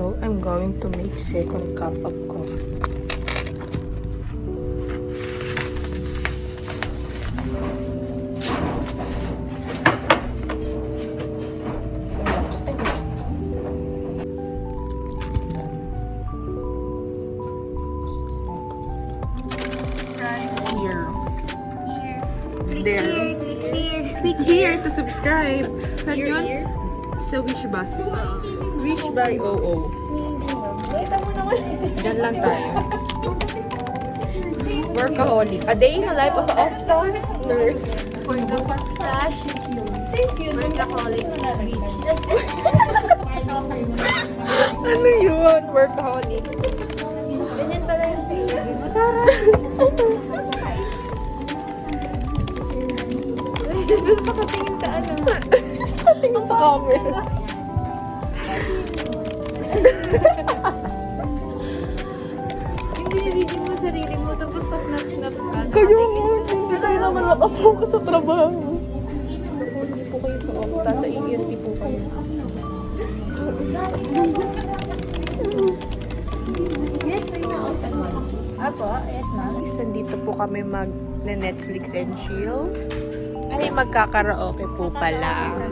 So, I'm going to make second cup of coffee. Click here to subscribe. Saan yun? Sa Wishbus. Wish by OO. Diyan lang tayo. Workaholic. A day in the life of an opto nurse. For the flash. Thank you. Workaholic. Ano yun? Workaholic. Ganyan pala yung baby mo. Pakatingin sa ano. Tingin sa camera. Hindi nilidin mo sarili mo tapos pa-snap-snap ka. Kayo mo, hindi kayo naman nakapokus sa trabaho. Hindi po kayo sa opta, sa ENT po kayo. Yes, may na-open mo. Apo, yes ma'am. Nandito po kami mag-Netflix and chill. Ay, magkakaraoke po pala. I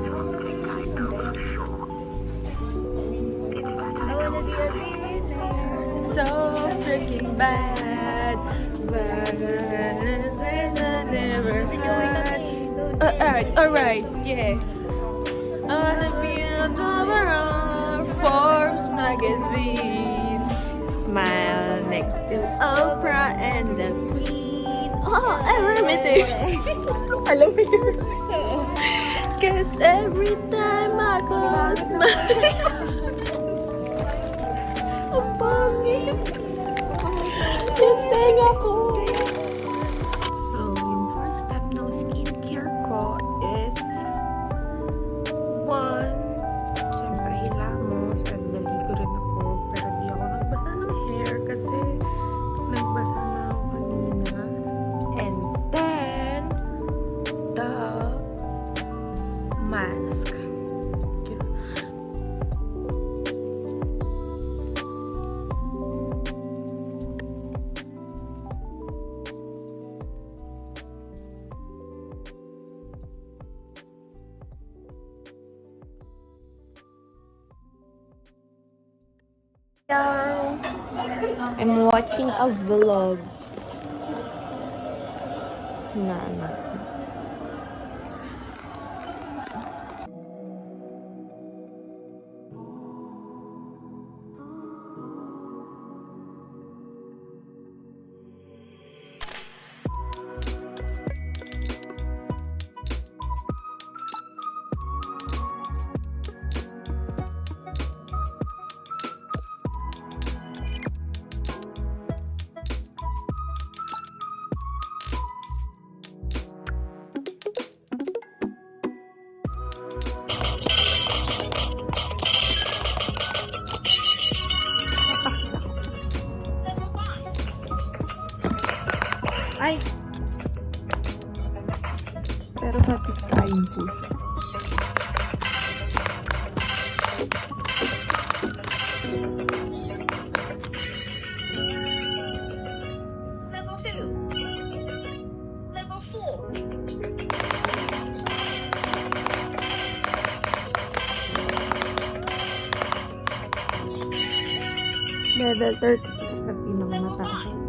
wanna be a billionaire. So freaking bad. Never had. Alright, yeah. On the field cover of Forbes magazine. Smile next to Oprah and the Queen. Oh, everything. Alam mo yun? Cause every time I close my ang pangit. Yung tenga ko. So, yung first step ng skincare ko is one, syempre hilamos at naligo rin ako. Pero di ako nagbasa ng hair kasi nagbasa na ako kanina. And then, the mask. I'm watching a vlog na ano. Ay! Pero satisfying po siya. Level 2. Level 4. Level 36 na pinakamataas.